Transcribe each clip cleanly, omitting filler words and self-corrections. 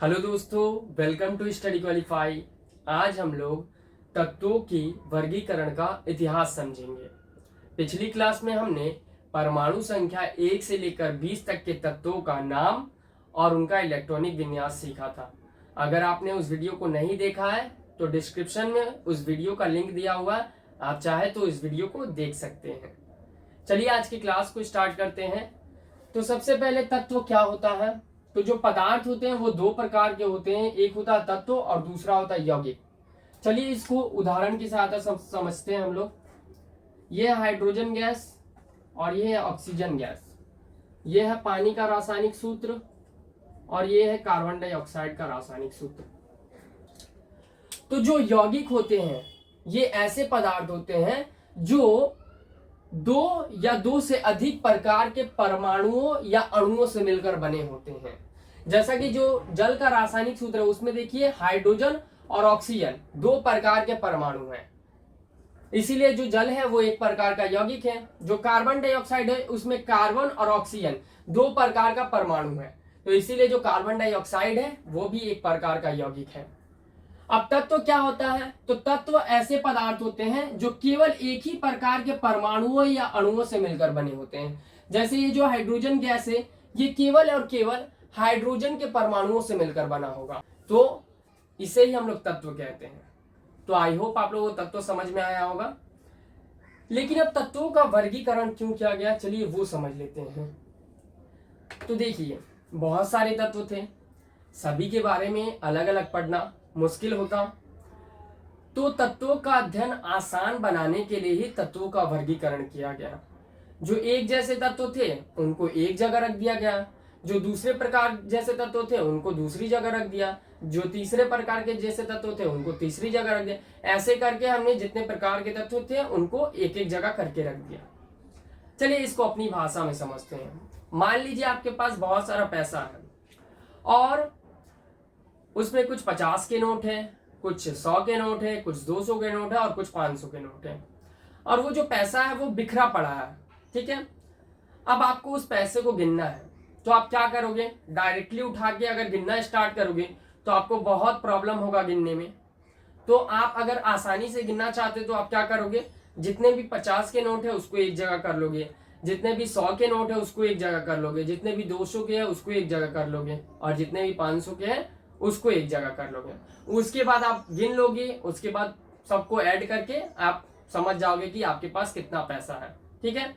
Hello दोस्तों, welcome to study qualify. आज हम लोग तत्वों की वर्गीकरण का इतिहास समझेंगे। पिछली क्लास में हमने परमाणु संख्या 1 से लेकर 20 तक के तत्वों का नाम और उनका इलेक्ट्रॉनिक विन्यास सीखा था। अगर आपने उस वीडियो को नहीं देखा है तो डिस्क्रिप्शन में उस वीडियो का लिंक दिया हुआ है, आप चाहे तो इस वीडियो को देख सकते हैं। चलिए आज की क्लास को स्टार्ट करते हैं। तो सबसे पहले तत्व क्या होता है? तो जो पदार्थ होते हैं वो दो प्रकार के होते हैं, एक होता है तत्व और दूसरा होता है यौगिक। चलिए इसको उदाहरण की सहायता समझते हैं हम लोग। ये है हाइड्रोजन गैस और ये है ऑक्सीजन गैस। ये है पानी का रासायनिक सूत्र और ये है कार्बन डाइऑक्साइड का रासायनिक सूत्र। तो जो यौगिक होते हैं ये ऐसे पदार्थ होते हैं जो दो या दो से अधिक प्रकार के परमाणुओं या अणुओं से मिलकर बने होते हैं। जैसा कि जो जल का रासायनिक सूत्र है उसमें देखिए हाइड्रोजन और ऑक्सीजन दो प्रकार के परमाणु हैं, इसीलिए जो जल है वो एक प्रकार का यौगिक है। जो कार्बन डाइऑक्साइड है उसमें कार्बन और ऑक्सीजन दो प्रकार का परमाणु है, तो इसीलिए जो कार्बन डाइऑक्साइड है वो भी एक प्रकार का यौगिक है। अब तत्व क्या होता है? तो तत्व ऐसे पदार्थ होते हैं जो केवल एक ही प्रकार के परमाणुओं या अणुओं से मिलकर बने होते हैं। जैसे ये जो हाइड्रोजन गैस है ये केवल और केवल हाइड्रोजन के परमाणुओं से मिलकर बना होगा, तो इसे ही हम लोग तत्व कहते हैं। तो आई होप आप लोगों को तत्व समझ में आया होगा। लेकिन अब तत्वों का वर्गीकरण क्यों किया गया, चलिए वो समझ लेते हैं। तो देखिए बहुत सारे तत्व थे, सभी के बारे में अलग अलग पढ़ना मुश्किल होता, तो तत्वों का अध्ययन आसान बनाने के लिए ही तत्वों का वर्गीकरण किया गया। जो एक जैसे तत्व थे उनको एक जगह रख दिया गया, जो दूसरे प्रकार जैसे तत्व थे उनको दूसरी जगह रख दिया, जो तीसरे प्रकार के जैसे तत्व थे उनको तीसरी जगह रख दिया। ऐसे करके हमने जितने प्रकार के तत्व थे उनको एक एक जगह करके रख दिया। चलिए इसको अपनी भाषा में समझते हैं। मान लीजिए आपके पास बहुत सारा पैसा है और उसमें कुछ 50 के नोट है, कुछ 100 के नोट है, कुछ 200 के नोट है और कुछ 500 के नोट है, और वो जो पैसा है वो बिखरा पड़ा है। ठीक है, अब आपको उस पैसे को गिनना है, तो आप क्या करोगे? डायरेक्टली उठा के अगर गिनना स्टार्ट करोगे तो आपको बहुत प्रॉब्लम होगा गिनने में। तो आप अगर आसानी से गिनना चाहते तो आप क्या करोगे? जितने भी 50 के नोट है उसको एक जगह कर लोगे, जितने भी 100 के नोट है उसको एक जगह कर लोगे, जितने भी 200 के है उसको एक जगह कर लोगे, और जितने भी 500 के है उसको एक जगह कर लोगे। उसके बाद आप गिन लोगे, उसके बाद सबको ऐड करके आप समझ जाओगे कि आपके पास कितना पैसा है। ठीक है,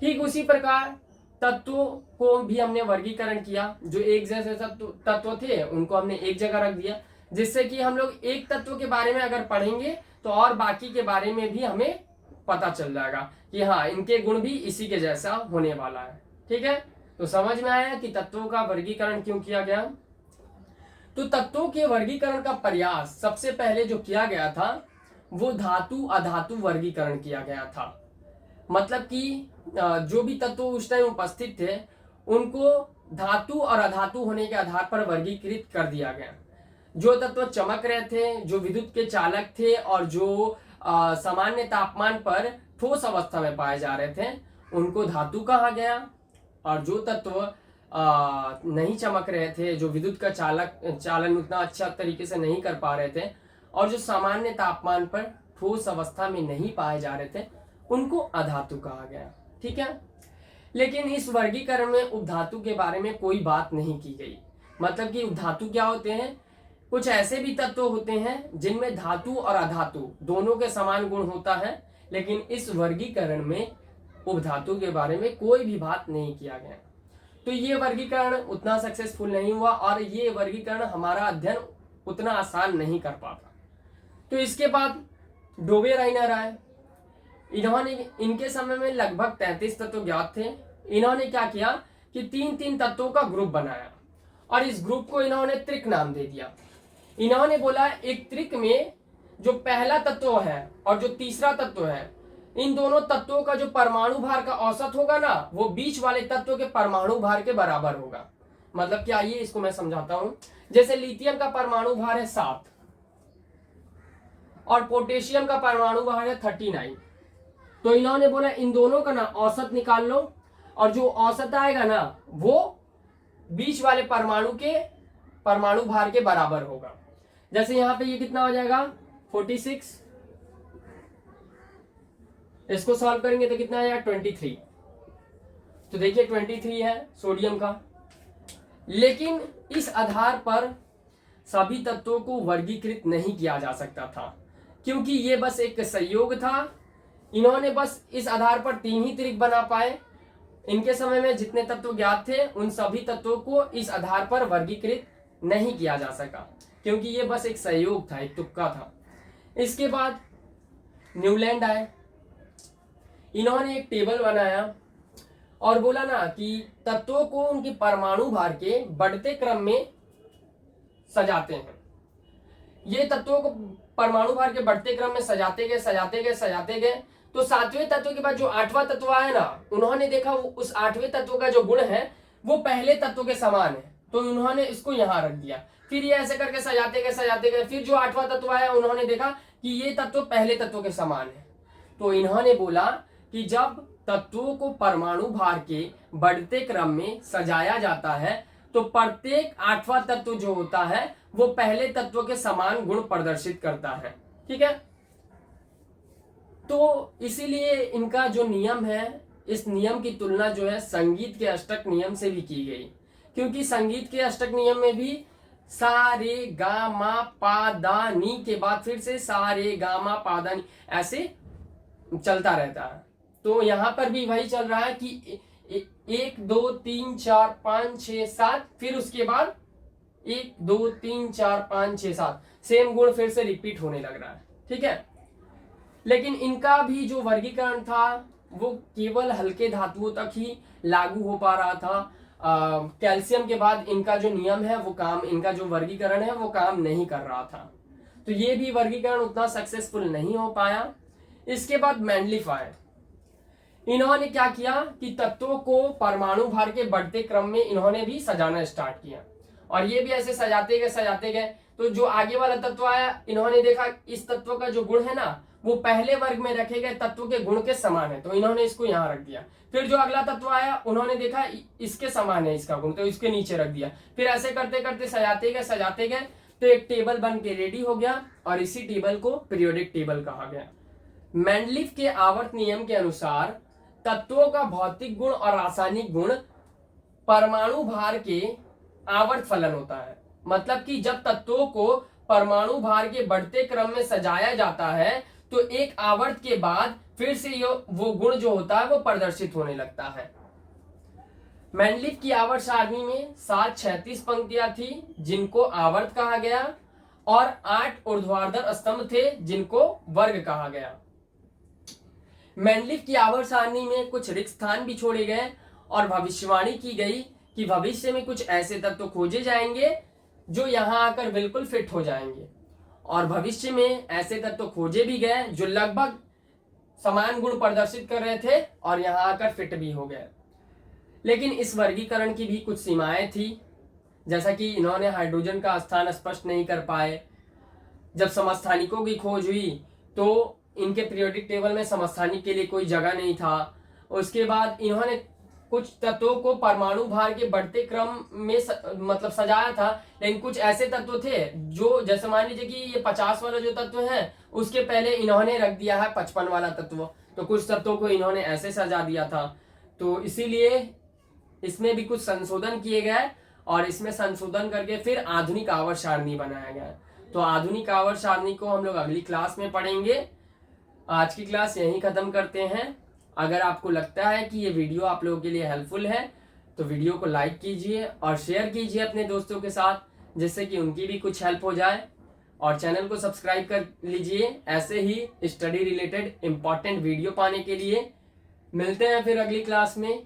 ठीक उसी प्रकार तत्वों को भी हमने वर्गीकरण किया। जो एक जैसे तत्व थे उनको हमने एक जगह रख दिया, जिससे कि हम लोग एक तत्व के बारे में अगर पढ़ेंगे तो और बाकी के बारे में भी हमें पता चल जाएगा कि हाँ इनके गुण भी इसी के जैसा होने वाला है। ठीक है, तो समझ में आया कि तत्वों का वर्गीकरण क्यों किया गया। तो तत्वों के वर्गीकरण का प्रयास सबसे पहले जो किया गया था वो धातु अधातु वर्गीकरण किया गया था। मतलब कि जो भी तत्व उस टाइम उपस्थित थे उनको धातु और अधातु होने के आधार पर वर्गीकृत कर दिया गया। जो तत्व चमक रहे थे, जो विद्युत के चालक थे और जो सामान्य तापमान पर ठोस अवस्था में पाए जा रहे थे उनको धातु कहा गया, और जो तत्व नहीं चमक रहे थे, जो विद्युत का चालन उतना अच्छा तरीके से नहीं कर पा रहे थे और जो सामान्य तापमान पर ठोस अवस्था में नहीं पाए जा रहे थे उनको अधातु कहा गया। ठीक है, लेकिन इस वर्गीकरण में उपधातु के बारे में कोई बात नहीं की गई। मतलब कि उपधातु क्या होते हैं? कुछ ऐसे भी तत्व होते हैं जिनमें धातु और अधातु दोनों के समान गुण होता है, लेकिन इस वर्गीकरण में उपधातु के बारे में कोई भी बात नहीं किया गया। तो ये वर्गीकरण उतना सक्सेसफुल नहीं हुआ और ये वर्गीकरण हमारा अध्ययन उतना आसान नहीं कर पाता। तो इसके बाद डोबे राइनर आए। इन्होंने इनके समय में लगभग 33 तत्व ज्ञात थे। इन्होंने क्या किया कि तीन तीन तत्वों का ग्रुप बनाया और इस ग्रुप को इन्होंने त्रिक नाम दे दिया। इन्होंने बोला एक त्रिक में जो पहला तत्व है और जो तीसरा तत्व है, इन दोनों तत्वों का जो परमाणु भार का औसत होगा ना वो बीच वाले तत्व के परमाणु भार के बराबर होगा। मतलब क्या, ये इसको मैं समझाता हूं। जैसे लिथियम का परमाणु भार है 7 और पोटेशियम का परमाणु भार है 39, तो इन्होंने बोला इन दोनों का ना औसत निकाल लो और जो औसत आएगा ना वो बीच वाले परमाणु के परमाणु भार के बराबर होगा। जैसे यहाँ पे ये कितना हो जाएगा 46, इसको सॉल्व करेंगे तो कितना आएगा 23। तो देखिए 23 है सोडियम का। लेकिन इस आधार पर सभी तत्वों को वर्गीकृत नहीं किया जा सकता था, क्योंकि ये बस एक संयोग था। इन्होंने बस इस आधार पर 3 ही त्रिक बना पाए। इनके समय में जितने तत्व ज्ञात थे उन सभी तत्वों को इस आधार पर वर्गीकृत नहीं किया जा सका, क्योंकि ये बस एक संयोग था, एक तुक्का था। इसके बाद न्यूलैंड आए, इन्होंने एक टेबल बनाया और बोला ना कि तत्वों को उनके परमाणु भार के बढ़ते क्रम में सजाते हैं। ये तत्वों को परमाणु भार के बढ़ते क्रम में सजाते गए, तो 7वें तत्व के बाद जो 8वां तत्व आया ना, उन्होंने देखा उस 8वें तत्व का जो गुण है वो पहले तत्व के समान है, तो उन्होंने इसको यहां रख दिया। फिर ये ऐसे करके सजाते गए, फिर जो 8वां तत्व आया उन्होंने देखा कि ये तत्व पहले तत्व के समान है, तो इन्होंने बोला कि जब तत्वों को परमाणु भार के बढ़ते क्रम में सजाया जाता है तो प्रत्येक 8वां तत्व जो होता है वो पहले तत्व के समान गुण प्रदर्शित करता है। ठीक है, तो इसीलिए इनका जो नियम है, इस नियम की तुलना जो है संगीत के अष्टक नियम से भी की गई, क्योंकि संगीत के अष्टक नियम में भी सा रे गा मा पा दा नी के बाद फिर से सा रे गा मा पा दा नी ऐसे चलता रहता है। तो यहां पर भी वही चल रहा है कि 1 2 3 4 5 6 7, फिर उसके बाद 1 2 3 4 5 6 7 सेम गुण फिर से रिपीट होने लग रहा है। ठीक है, लेकिन इनका भी जो वर्गीकरण था वो केवल हल्के धातुओं तक ही लागू हो पा रहा था। कैल्शियम के बाद इनका जो नियम है वो काम, इनका जो वर्गीकरण है वो काम नहीं कर रहा था, तो ये भी वर्गीकरण उतना सक्सेसफुल नहीं हो पाया। इसके बाद मेंडलीफ आए, इन्होंने क्या किया कि तत्वों को परमाणु भार के बढ़ते क्रम में इन्होंने भी सजाना स्टार्ट किया, और ये भी ऐसे सजाते गए, तो जो आगे वाला तत्व आया इन्होंने देखा इस तत्व का जो गुण है ना वो पहले वर्ग में रखे गए तत्व के गुण के समान है, तो इन्होंने इसको यहाँ रख दिया। फिर जो अगला तत्व आया उन्होंने देखा इसके समान है इसका गुण, तो इसके नीचे रख दिया। फिर ऐसे करते करते सजाते गए तो एक टेबल बन के रेडी हो गया, और इसी टेबल को पीरियोडिक टेबल कहा गया। मेंडलीफ के आवर्त नियम के अनुसार तत्वों का भौतिक गुण और रासायनिक गुण परमाणु भार के आवर्त फलन होता है। मतलब कि जब तत्वों को परमाणु भार के बढ़ते क्रम में सजाया जाता है तो एक आवर्त के बाद फिर से वो गुण जो होता है वो प्रदर्शित होने लगता है। मेंडलीफ की आवर्त सारणी में 7 36 पंक्तियां थी जिनको आवर्त कहा गया, और 8 ऊर्ध्वाधर स्तंभ थे जिनको वर्ग कहा गया। मेंडलीफ की आवर्त सारणी में कुछ रिक्त स्थान भी छोड़े गए और भविष्यवाणी की गई कि भविष्य में कुछ ऐसे तत्व खोजे जाएंगे जो यहां आकर बिल्कुल फिट हो जाएंगे, और भविष्य में ऐसे तत्व खोजे भी गए जो लगभग समान गुण प्रदर्शित कर रहे थे और यहां आकर फिट भी हो गए। लेकिन इस वर्गीकरण की भी कुछ सीमाएं थी, जैसा कि इन्होंने हाइड्रोजन का स्थान स्पष्ट नहीं कर पाए। जब समस्थानिकों की खोज हुई तो इनके पीरियोडिक टेबल में समस्थानिक के लिए कोई जगह नहीं था। उसके बाद इन्होंने कुछ तत्वों को परमाणु भार के बढ़ते क्रम में मतलब सजाया था, लेकिन कुछ ऐसे तत्व थे जो, जैसे मान लीजिए कि ये 50 वाला जो तत्व है उसके पहले इन्होंने रख दिया है 55 वाला तत्व, तो कुछ तत्वों को इन्होंने ऐसे सजा दिया था। तो इसीलिए इसमें भी कुछ संशोधन किए गए, और इसमें संशोधन करके फिर आधुनिक आवर्त सारणी बनाया गया। तो आधुनिक आवर्त सारणी को हम लोग अगली क्लास में पढ़ेंगे। आज की क्लास यहीं खत्म करते हैं। अगर आपको लगता है कि ये वीडियो आप लोगों के लिए हेल्पफुल है तो वीडियो को लाइक कीजिए और शेयर कीजिए अपने दोस्तों के साथ, जिससे कि उनकी भी कुछ हेल्प हो जाए, और चैनल को सब्सक्राइब कर लीजिए ऐसे ही स्टडी रिलेटेड इंपॉर्टेंट वीडियो पाने के लिए। मिलते हैं फिर अगली क्लास में।